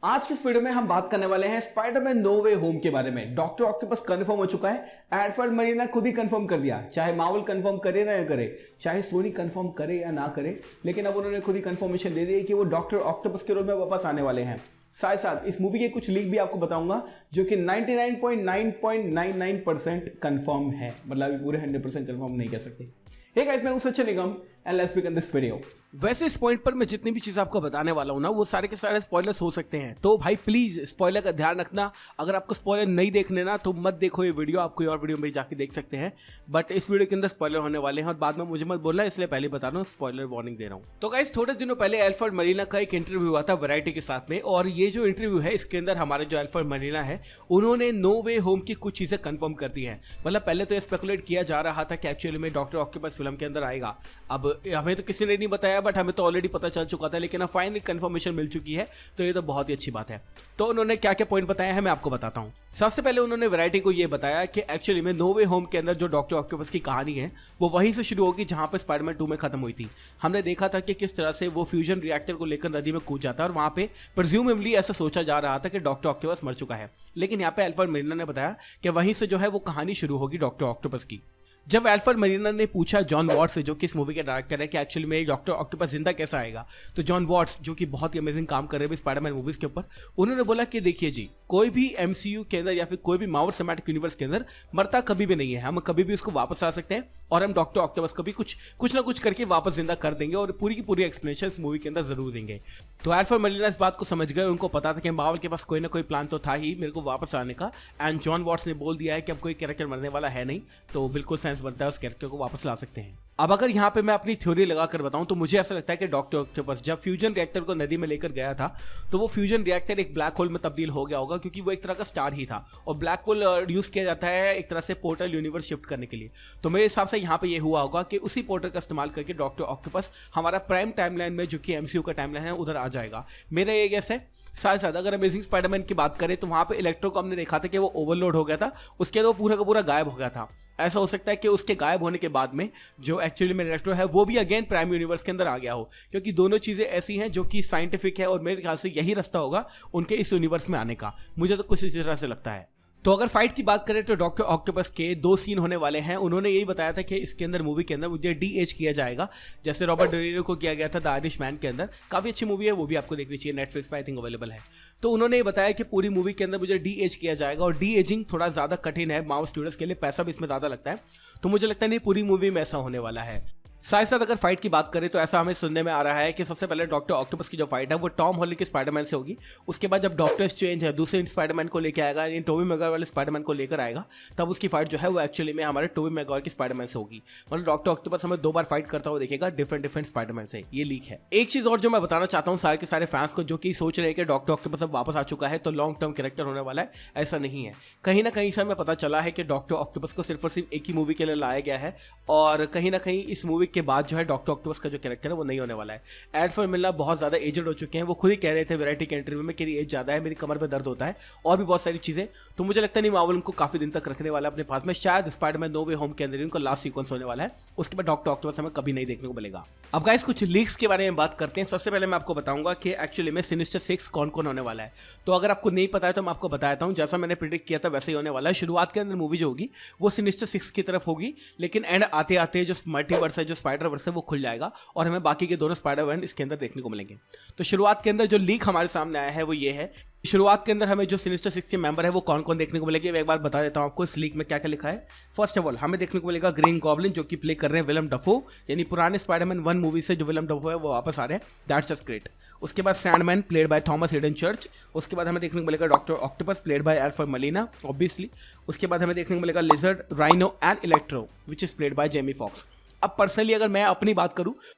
आज की इस वीडियो में हम बात करने वाले हैं स्पाइडरमैन नो वे होम के बारे में। डॉक्टर ऑक्टोपस कंफर्म हो चुका है। एल्फ्रेड मोलिना खुद ही कंफर्म कर दिया, चाहे मार्वल कंफर्म करे ना करे, चाहे सोनी कंफर्म करे या ना करे, लेकिन अब उन्होंने खुद ही कंफर्मेशन दे दी कि वो डॉक्टर ऑक्टोपस के रोल में वापस आने वाले हैं। साथ साथ इस मूवी के कुछ लीक भी आपको बताऊंगा जो कि 99.999% कंफर्म है, मतलब पूरे 100% कंफर्म नहीं कह सकते। हे गाइस, मैं हूं Sachin Nigam and let's begin this video. वैसे इस पॉइंट पर मैं जितनी भी चीज़ आपको बताने वाला हूं ना, वो सारे के सारे स्पॉयलर्स हो सकते हैं, तो भाई प्लीज स्पॉइलर का ध्यान रखना। अगर आपको स्पॉइलर नहीं देखने ना, तो मत देखो ये वीडियो, आप कोई और वीडियो में जाके देख सकते हैं। बट इस वीडियो के अंदर स्पॉइलर होने वाले हैं और बाद में मुझे मत बोलना, इसलिए पहले बता रहा हूँ, स्पॉइलर वार्निंग दे रहा हूँ। तो गाइस, थोड़े दिनों पहले एल्फ्रेड मोलिना का एक इंटरव्यू हुआ था वैरायटी के साथ में, और ये जो इंटरव्यू है इसके अंदर हमारे जो एल्फ्रेड मोलिना है उन्होंने नो वे होम की कुछ चीजें कंफर्म कर दी है। मतलब पहले तो ये स्पेकुलेट किया जा रहा था कि एक्चुअली में डॉक्टर ऑक्टोपस फिल्म के अंदर आएगा। अब हमें तो किसी ने नहीं बताया, बट हमें तो ऑलरेडी पता चल चुका था, लेकिन अब फाइनली कंफर्मेशन मिल चुकी है, तो ये तो बहुत ही अच्छी बात है। तो उन्होंने क्या क्या पॉइंट बताया है मैं आपको बताता हूं। सबसे पहले उन्होंने वैरायटी को ये बताया कि एक्चुअली में नो वे होम के अंदर जो डॉक्टर ऑक्टोपस की कहानी है वो वहीं से शुरू होगी जहां पर स्पाइडरमैन 2 में खत्म हुई थी। हमने देखा था कि किस तरह से वो फ्यूजन रिएक्टर को लेकर नदी में कूद जाता है और वहां पे प्रिज्यूमेबली ऐसा सोचा जा रहा था कि डॉक्टर ऑक्टोपस मर चुका है, लेकिन यहाँ पे एल्फ्रेड मोलिना ने बताया कि वहीं से जो है वो कहानी शुरू होगी डॉक्टर ऑक्टोपस की। जब एल्फ्रेड मोलिना ने पूछा जॉन वॉट्स से, जो कि इस मूवी के डायरेक्टर है, कि एक्चुअली में डॉक्टर ऑक्टोपस जिंदा कैसा आएगा, तो जॉन वॉट्स, जो कि बहुत ही अमेजिंग काम कर रहे हैं स्पाइडरमैन मूवीज के ऊपर, उन्होंने बोला कि देखिए जी, कोई भी एमसीयू के अंदर या फिर कोई भी मार्वल सिनेमैटिक यूनिवर्स के अंदर मरता कभी भी नहीं है। हम कभी भी उसको वापस ला सकते हैं और हम डॉक्टर ऑक्टोपस को भी कुछ ना कुछ करके वापस जिंदा कर देंगे और पूरी की पूरी एक्सप्लेनेशन इस मूवी के अंदर जरूर देंगे। तो एल्फ्रेड मोलिना इस बात को समझ गए, उनको पता था कि मार्वल के पास कोई ना कोई प्लान तो था ही मेरे को वापस आने का, एंड जॉन वॉट्स ने बोल दिया है कि अब कोई कैरेक्टर मरने वाला है नहीं, तो बिल्कुल सेंस बनता है उस कैरेक्टर को वापस ला सकते हैं। अब अगर यहाँ पे मैं अपनी थ्योरी लगाकर बताऊं तो मुझे ऐसा लगता है कि डॉक्टर ऑक्टोपस जब फ्यूजन रिएक्टर को नदी में लेकर गया था तो वो फ्यूजन रिएक्टर एक ब्लैक होल में तब्दील हो गया होगा, क्योंकि वो एक तरह का स्टार ही था और ब्लैक होल यूज किया जाता है एक तरह से पोर्टल यूनिवर्स शिफ्ट करने के लिए। तो मेरे हिसाब से यहाँ पे ये हुआ होगा कि उसी पोर्टल का इस्तेमाल करके डॉक्टर ऑक्टोपस हमारा प्राइम टाइमलाइन में, जो कि एमसीयू का टाइमलाइन है, उधर आ जाएगा। मेरा ये गेस है। साथ साथ अगर अमेजिंग स्पाइडरमैन की बात करें तो वहां पे इलेक्ट्रो को हमने देखा था कि वो ओवरलोड हो गया था, उसके बाद वो पूरा का पूरा गायब हो गया था। ऐसा हो सकता है कि उसके गायब होने के बाद में जो एक्चुअली में इलेक्ट्रो है वो भी अगेन प्राइम यूनिवर्स के अंदर आ गया हो, क्योंकि दोनों चीजें ऐसी हैं जो कि साइंटिफिक है और मेरे ख्याल से यही रास्ता होगा उनके इस यूनिवर्स में आने का, मुझे तो कुछ इसी तरह से लगता है। तो अगर फाइट की बात करें तो डॉक्टर ऑक्टोपस के 2 सीन होने वाले हैं। उन्होंने यही बताया था कि इसके अंदर मूवी के अंदर मुझे डीएच किया जाएगा, जैसे रॉबर्ट डे नीरो को किया गया था द आयरिशमैन के अंदर। काफी अच्छी मूवी है, वो भी आपको देखनी चाहिए, नेटफ्लिक्स पर आई थिंक अवेलेबल है। तो उन्होंने ये बताया कि पूरी मूवी के अंदर मुझे डीएच किया जाएगा और डी एजिंग थोड़ा ज्यादा कठिन है मार्वल स्टूडियोज के लिए, पैसा भी इसमें ज्यादा लगता है, तो मुझे लगता नहीं पूरी मूवी में ऐसा होने वाला है। साथ साथ अगर फाइट की बात करें तो ऐसा हमें सुनने में आ रहा है कि सबसे पहले डॉक्टर ऑक्टोपस की जो फाइट है वो टॉम हॉलैंड के स्पाइडरमैन से होगी। उसके बाद जब डॉक्टर स्ट्रेंज है दूसरे स्पाइडरमैन को लेकर आएगा, यानी टोबी मैगवायर वाले स्पाइडरमैन को लेकर आएगा, तब उसकी फाइट जो है वो एक्चुअली में हमारे टोबी मैगवायर के स्पाइडरमैन से होगी। मतलब डॉक्टर ऑक्टोपस हमें 2 बार फाइट करता हुआ देखेगा डिफरेंट स्पाइडरमैन से, ये लीक है। एक चीज और जो मैं बताना चाहता हूँ सारे के सारे फैंस को जो कि सोच रहे हैं कि डॉक्टर ऑक्टोपस अब वापस आ चुका है तो लॉन्ग टर्म कैरेक्टर होने वाला है, ऐसा नहीं है। कहीं ना कहीं से हमें पता चला है कि डॉक्टर ऑक्टोपस को सिर्फ और सिर्फ एक ही मूवी के लिए लाया गया है, और कहीं ना कहीं इस मूवी के बाद जो है डॉक्टर ऑक्टोपस का जो कैरेक्टर है वो नहीं होने वाला है। एल्फ्रेड मोलिना बहुत ज्यादा एजेड हो चुके हैं, वो खुद ही कह रहे थे वैरायटी के इंटरव्यू में कि एज ज्यादा है, मेरी कमर में दर्द होता है और भी बहुत सारी चीजें। तो मुझे लगता नहीं मार्वल उनको काफी दिन तक रखने वाला है अपने पास में। शायद स्पाइडरमैन नो वे होम के अंदर उनका लास्ट सीक्वेंस होने वाला है, उसके बाद डॉक्टर ऑक्टोपस हमें कभी नहीं देखने को मिलेगा। अब गाइस कुछ लीक्स के बारे में बात करते हैं। सबसे पहले मैं आपको बताऊंगा कि एक्चुअली में सिनिस्टर 6 कौन कौन होने वाला है। तो अगर आपको नहीं पता है तो मैं आपको बताता हूं, जैसा मैंने प्रिडिक्ट किया था वैसे ही होने वाला है। शुरुआत के अंदर मूवी जो होगी वो सिनिस्टर 6 की तरफ होगी, लेकिन एंड आते आते जो मल्टीवर्स है, जो स्पाइडर वर्स है, वो खुल जाएगा और हमें बाकी के दोनों स्पाइडरमैन इसके अंदर देखने को मिलेंगे। तो शुरुआत के अंदर जो लीक हमारे सामने आया है वो ये है। शुरुआत के अंदर हमें जो सिनिस्टर 6 के मेंबर है वो कौन कौन देखने को मिलेंगे, मैं एक बार बता देता हूं आपको इस लीक में क्या क्या लिखा है। फर्स्ट ऑफ ऑल हमें देखने को मिलेगा ग्रीन गॉब्लिन, जो कि प्ले कर रहे हैं विलम डफो, यानी पुराने स्पाइडरमैन 1 मूवी से जो विलम डफो है वो वापस आ रहे हैं, दैट्स जस्ट ग्रेट। उसके बाद Sandman played by Thomas Hayden church. उसके बाद हमें देखने को मिलेगा doctor octopus played by Alfred Molina obviously. उसके बाद हमें देखने को मिलेगा lizard, rhino and electro which is played by Jamie Foxx. अब पर्सनली अगर मैं अपनी बात करूं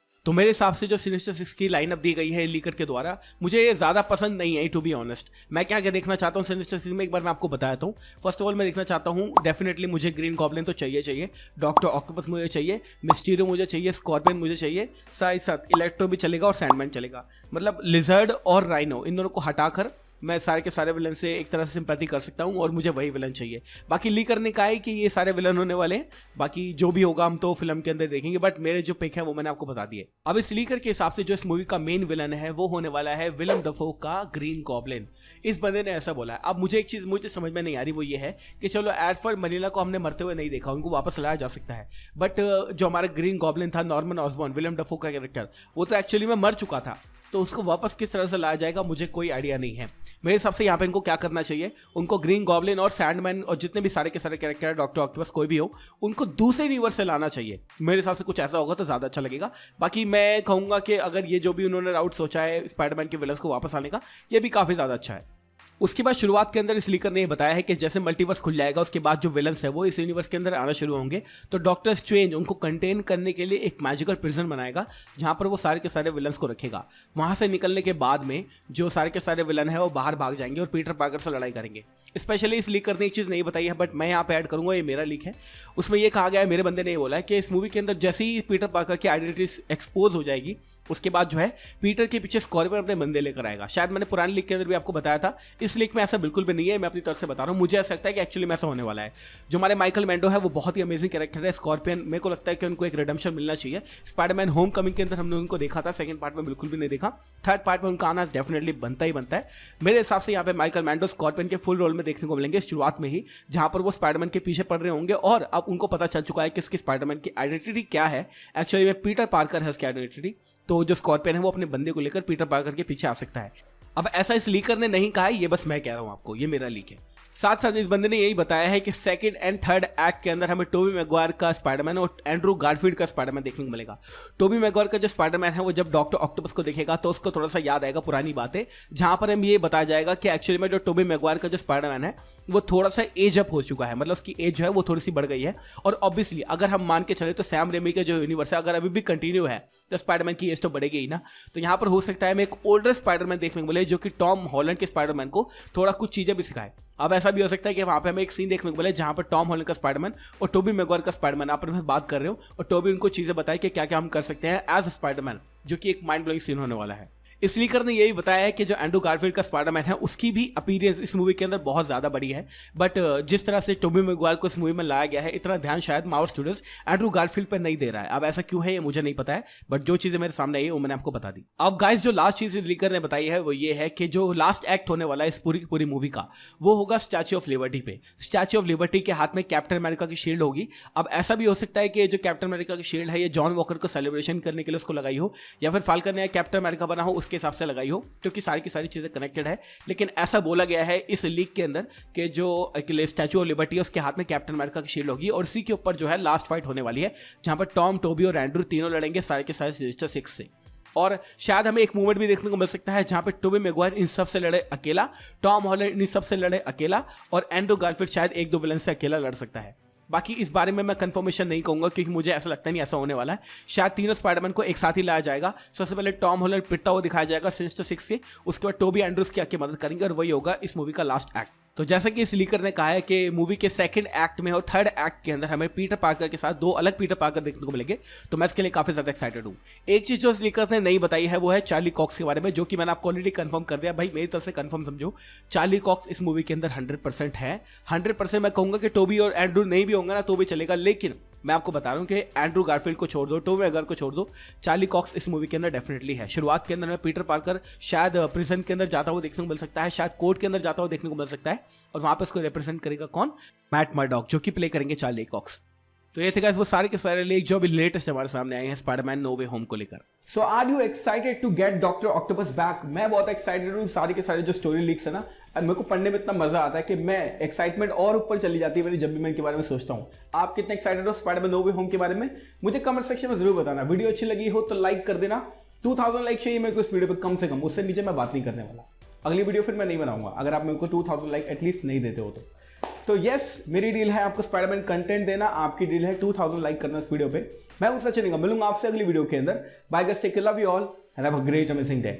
तो मेरे हिसाब से जो सिनिस्टर 6 की लाइनअप दी गई है लीकर के द्वारा, मुझे ये ज़्यादा पसंद नहीं है टू बी ऑनेस्ट। मैं क्या क्या देखना चाहता हूँ सिनिस्टर 6 में, एक बार मैं आपको बताता हूँ। फर्स्ट ऑफ ऑल मैं देखना चाहता हूँ डेफिनेटली मुझे ग्रीन गॉब्लिन तो चाहिए, डॉक्टर ऑक्टोपस मुझे चाहिए, मिस्टीरियो मुझे चाहिए, स्कॉर्पियन मुझे चाहिए, साथ ही साथ इलेक्ट्रो भी चलेगा और सैंडमैन चलेगा। मतलब लिजर्ड और राइनो इन दोनों को हटाकर मैं सारे के सारे विलन से एक तरह से सिंपैथी कर सकता हूँ और मुझे वही विलन चाहिए। बाकी लीक करने का है कि ये सारे विलन होने वाले हैं, बाकी जो भी होगा हम तो फिल्म के अंदर देखेंगे, बट मेरे जो पिक है वो मैंने आपको बता दिए। अब इस लीकर के हिसाब से जो इस मूवी का मेन विलन है वो होने वाला है विलियम डफो का ग्रीन गॉब्लिन। इस बंदे ने ऐसा बोला है। अब मुझे एक चीज मुझे समझ में नहीं आ रही, वो ये है कि चलो एडफर्ड मनीला को हमने मरते हुए नहीं देखा, उनको वापस लाया जा सकता है, बट जो हमारा ग्रीन गॉब्लिन था नॉर्मन ऑसबॉर्न, विलियम डफो का कैरेक्टर, वो तो एक्चुअली में मर चुका था, तो उसको वापस किस तरह से लाया जाएगा मुझे कोई आइडिया नहीं है। मेरे हिसाब से यहाँ पे इनको क्या करना चाहिए, उनको ग्रीन गॉब्लिन और सैंडमैन और जितने भी सारे के सारे कैरेक्टर है, डॉक्टर ऑक्टोपस कोई भी हो, उनको दूसरे यूनिवर्स से लाना चाहिए। मेरे हिसाब से कुछ ऐसा होगा तो ज़्यादा अच्छा लगेगा। बाकी मैं कहूँगा कि अगर ये जो भी उन्होंने राउट सोचा है स्पाइडरमैन के विलन्स को वापस आने का, ये भी काफ़ी ज़्यादा अच्छा है। उसके बाद शुरुआत के अंदर इस लीकर ने बताया है कि जैसे मल्टीवर्स खुल जाएगा उसके बाद जो विलन्स है वो इस यूनिवर्स के अंदर आना शुरू होंगे, तो डॉक्टर स्ट्रेंज उनको कंटेन करने के लिए एक मैजिकल प्रिजन बनाएगा जहां पर वो सारे के सारे विलन्स को रखेगा। वहां से निकलने के बाद में जो सारे के सारे विलन है वो बाहर भाग जाएंगे और पीटर पार्कर से लड़ाई करेंगे। स्पेशली इस लीकर ने एक चीज़ नहीं बताई है, बट मैं यहाँ पे ऐड करूंगा, ये मेरा लीक है। उसमें ये कहा गया है, मेरे बंदे ने ये बोला है कि इस मूवी के अंदर जैसे ही पीटर पार्कर की आइडेंटिटी एक्सपोज हो जाएगी उसके बाद जो है पीटर के पीछे स्कॉर्पियन अपने बंदे लेकर आएगा। शायद मैंने पुराने लीक के अंदर भी आपको बताया था, इस लीक में ऐसा बिल्कुल भी नहीं है, मैं अपनी तरफ से बता रहा हूँ। मुझे ऐसा लगता है कि एक्चुअली में ऐसा होने वाला है। जो हमारे माइकल मैंडो है वो बहुत ही अमेजिंग कैरेक्टर है, स्कॉर्पियन, मेरे को लगता है कि उनको एक रिडेम्पशन मिलना चाहिए। स्पाइडरमैन होम कमिंग के अंदर हमने उनको देखा था, सेकंड पार्ट में बिल्कुल भी नहीं देखा, थर्ड पार्ट में उनका आना डेफिनेटली बनता ही बनता है। मेरे हिसाब से यहाँ पे माइकल मैंडो स्कॉर्पियन के फुल रोल में देखने को मिलेंगे शुरुआत में ही, जहां पर वो स्पाइडरमैन के पीछे पड़ रहे होंगे और अब उनको पता चल चुका है कि इसकी स्पाइडरमैन की आइडेंटिटी क्या है। एक्चुअली में पीटर पार्कर है उसकी आइडेंटिटी, तो जो स्कॉर्पियन है वो अपने बंदे को लेकर पीटर पार्कर के पीछे आ सकता है। अब ऐसा इस लीकर ने नहीं कहा है, ये बस मैं कह रहा हूं आपको, ये मेरा लीक है। साथ साथ इस बंदे ने यही बताया है कि सेकंड एंड थर्ड एक्ट के अंदर हमें टोबी मैगवायर का स्पाइडरमैन और एंड्रू गारफील्ड का स्पाइडरमैन देखने को मिलेगा। टोबी मैगवायर का जो स्पाइडरमैन है वो जब डॉक्टर ऑक्टोपस को देखेगा तो उसको थोड़ा सा याद आएगा पुरानी बातें, जहां पर हम ये बताया जाएगा कि एक्चुअली में जो टोबी मैगवायर का जो स्पाइडरमैन है वो थोड़ा सा एज अप हो चुका है, मतलब उसकी एज जो है वो थोड़ी सी बढ़ गई है। और ऑब्वियसली अगर हम मान के चले तो सैम रेमी का जो यूनिवर्स है अगर अभी भी कंटिन्यू है तो स्पाइडरमैन की एज तो बढ़ेगी ही ना। तो यहाँ पर हो सकता है हमें एक ओल्डर स्पाइडरमैन देखने को मिले जो कि टॉम हॉलैंड के स्पाइडरमैन को थोड़ा कुछ चीजें भी सिखाए। अब ऐसा भी हो सकता है कि वहां पे हमें एक सीन देखने को मिले जहां पर टॉम हॉलैंड का स्पाइडरमैन और टोबी मैगवायर का स्पाइडरमैन आप में बात कर रहे हो और टोबी उनको चीजें बताए कि क्या क्या हम कर सकते हैं एज स्पाइडरमैन, जो कि एक माइंड ब्लोइंग सीन होने वाला है। इस लीकर ने यही बताया है कि जो एंड्रू गारफील्ड का स्पाइडरमैन है उसकी भी अपीयरेंस इस मूवी के अंदर बहुत ज़्यादा बड़ी है, बट जिस तरह से टोबी मैगवायर को इस मूवी में लाया गया है इतना ध्यान शायद मार्वल स्टूडियोज एंड्रू गारफील्ड पर नहीं दे रहा है। अब ऐसा क्यों है ये मुझे नहीं पता है, बट जो चीज़ें मेरे सामने आई वो मैंने आपको बता दी। अब गाइस जो लास्ट चीज़ इस लीकर ने बताई है वो ये है कि जो लास्ट एक्ट होने वाला है इस पूरी मूवी का वो होगा स्टैच्यू ऑफ लिबर्टी पे। स्टैच्यू ऑफ लिबर्टी के हाथ में कैप्टन अमेरिका की शील्ड होगी। अब ऐसा भी हो सकता है कि जो कैप्टन अमेरिका की शील्ड है ये जॉन वॉकर को सेलिब्रेशन करने के लिए उसको लगाई हो, या फिर फाल्कन ने कैप्टन अमेरिका बना हो उसके हिसाब से लगाई हो, क्योंकि सारी की सारी चीजें कनेक्टेड है। लेकिन ऐसा बोला गया है इस लीक के अंदर कि जो स्टैच्यू ऑफ लिबर्टी है उसके हाथ में कैप्टन अमेरिका की शील्ड होगी और इसी के ऊपर जो है लास्ट फाइट होने वाली है जहां पर टॉम, टोबी और एंड्रू तीनों लड़ेंगे सारे के सारे सिनिस्टर सिक्स से। और शायद हमें एक मूवमेंट भी देखने को मिल सकता है जहां पे टोबी मैगवायर इन सब से लड़े अकेला, टॉम हॉलैंड इन सब से लड़े अकेला और एंड्रू गारफील्ड शायद एक दो विलन से अकेला लड़ सकता है। बाकी इस बारे में मैं कंफर्मेशन नहीं कहूंगा क्योंकि मुझे ऐसा लगता नहीं ऐसा होने वाला है। शायद तीनों स्पाइडरमैन को एक साथ ही लाया जाएगा। सबसे पहले टॉम हॉलैंड पिटता हुआ दिखाया जाएगा सिनिस्टर सिक्स से, उसके बाद टोबी एंड्रूज की आके मदद करेंगे और वही होगा इस मूवी का लास्ट एक्ट। तो जैसा कि इस लीकर ने कहा है कि मूवी के सेकंड एक्ट में और थर्ड एक्ट के अंदर हमें पीटर पार्कर के साथ दो अलग पीटर पार्कर देखने को मिलेंगे, तो मैं इसके लिए काफी ज्यादा एक्साइटेड हूं। एक चीज जो इस लीकर ने नहीं बताई है वो है चार्ली कॉक्स के बारे में, जो कि मैंने आपको ऑलरेडी कंफर्म कर दिया। भाई मेरी तरफ से कंफर्म समझो, चार्ली कॉक्स इस मूवी के अंदर 100% है। 100% मैं कहूंगा कि टोबी और एंड्रू नहीं भी होंगे ना तो भी चलेगा, लेकिन मैं आपको बता रहा हूं कि एंड्रू गारफील्ड को छोड़ दो, टोबी मैगवायर को छोड़ दो, चार्ली कॉक्स इस मूवी के अंदर डेफिनेटली है। शुरुआत के अंदर में पीटर पार्कर शायद प्रिजन के अंदर जाता हुआ देखने को मिल सकता है, शायद कोर्ट के अंदर जाता हुआ देखने को मिल सकता है और वहां पर उसको रिप्रेजेंट करेगा कौन, मैट मर्डॉक, जो कि प्ले करेंगे चार्ली कॉक्स। तो ये थे गाइस वो सारे के सारे लीक जो अभी लेटेस्ट हमारे सामने आए हैं स्पाइडरमैन नो वे होम को लेकर। So are you excited to get doctor octopus back? मैं बहुत एक्साइटेड हूँ। सारे के सारे जो स्टोरी लीक्स है ना, मेरे को पढ़ने में इतना मजा आता है कि मैं एक्साइटमेंट और ऊपर चली जाती है मेरी जब भी मैं इनके बारे में सोचता हूँ। आप कितने एक्साइटेड हो स्पाइडरमैन नो वे होम के बारे में? मुझे कमेंट सेक्शन में जरूर बताना। वीडियो अच्छी लगी हो तो लाइक कर देना। 2000 लाइक चाहिए मेरे को इस वीडियो पर कम से कम, उससे नीचे मैं बात नहीं करने वाला। अगली वीडियो फिर मैं नहीं बनाऊंगा अगर आप मेरे को 2000 लाइक एटलीस्ट नहीं देते हो तो यस, मेरी डील है आपको स्पाइडरमैन कंटेंट देना, आपकी डील है 2000 लाइक करना इस वीडियो पे। मैं हूं सचिन, मिलूंगा आपसे अगली वीडियो के अंदर। Bye guys, take care, love you all and have a great amazing day.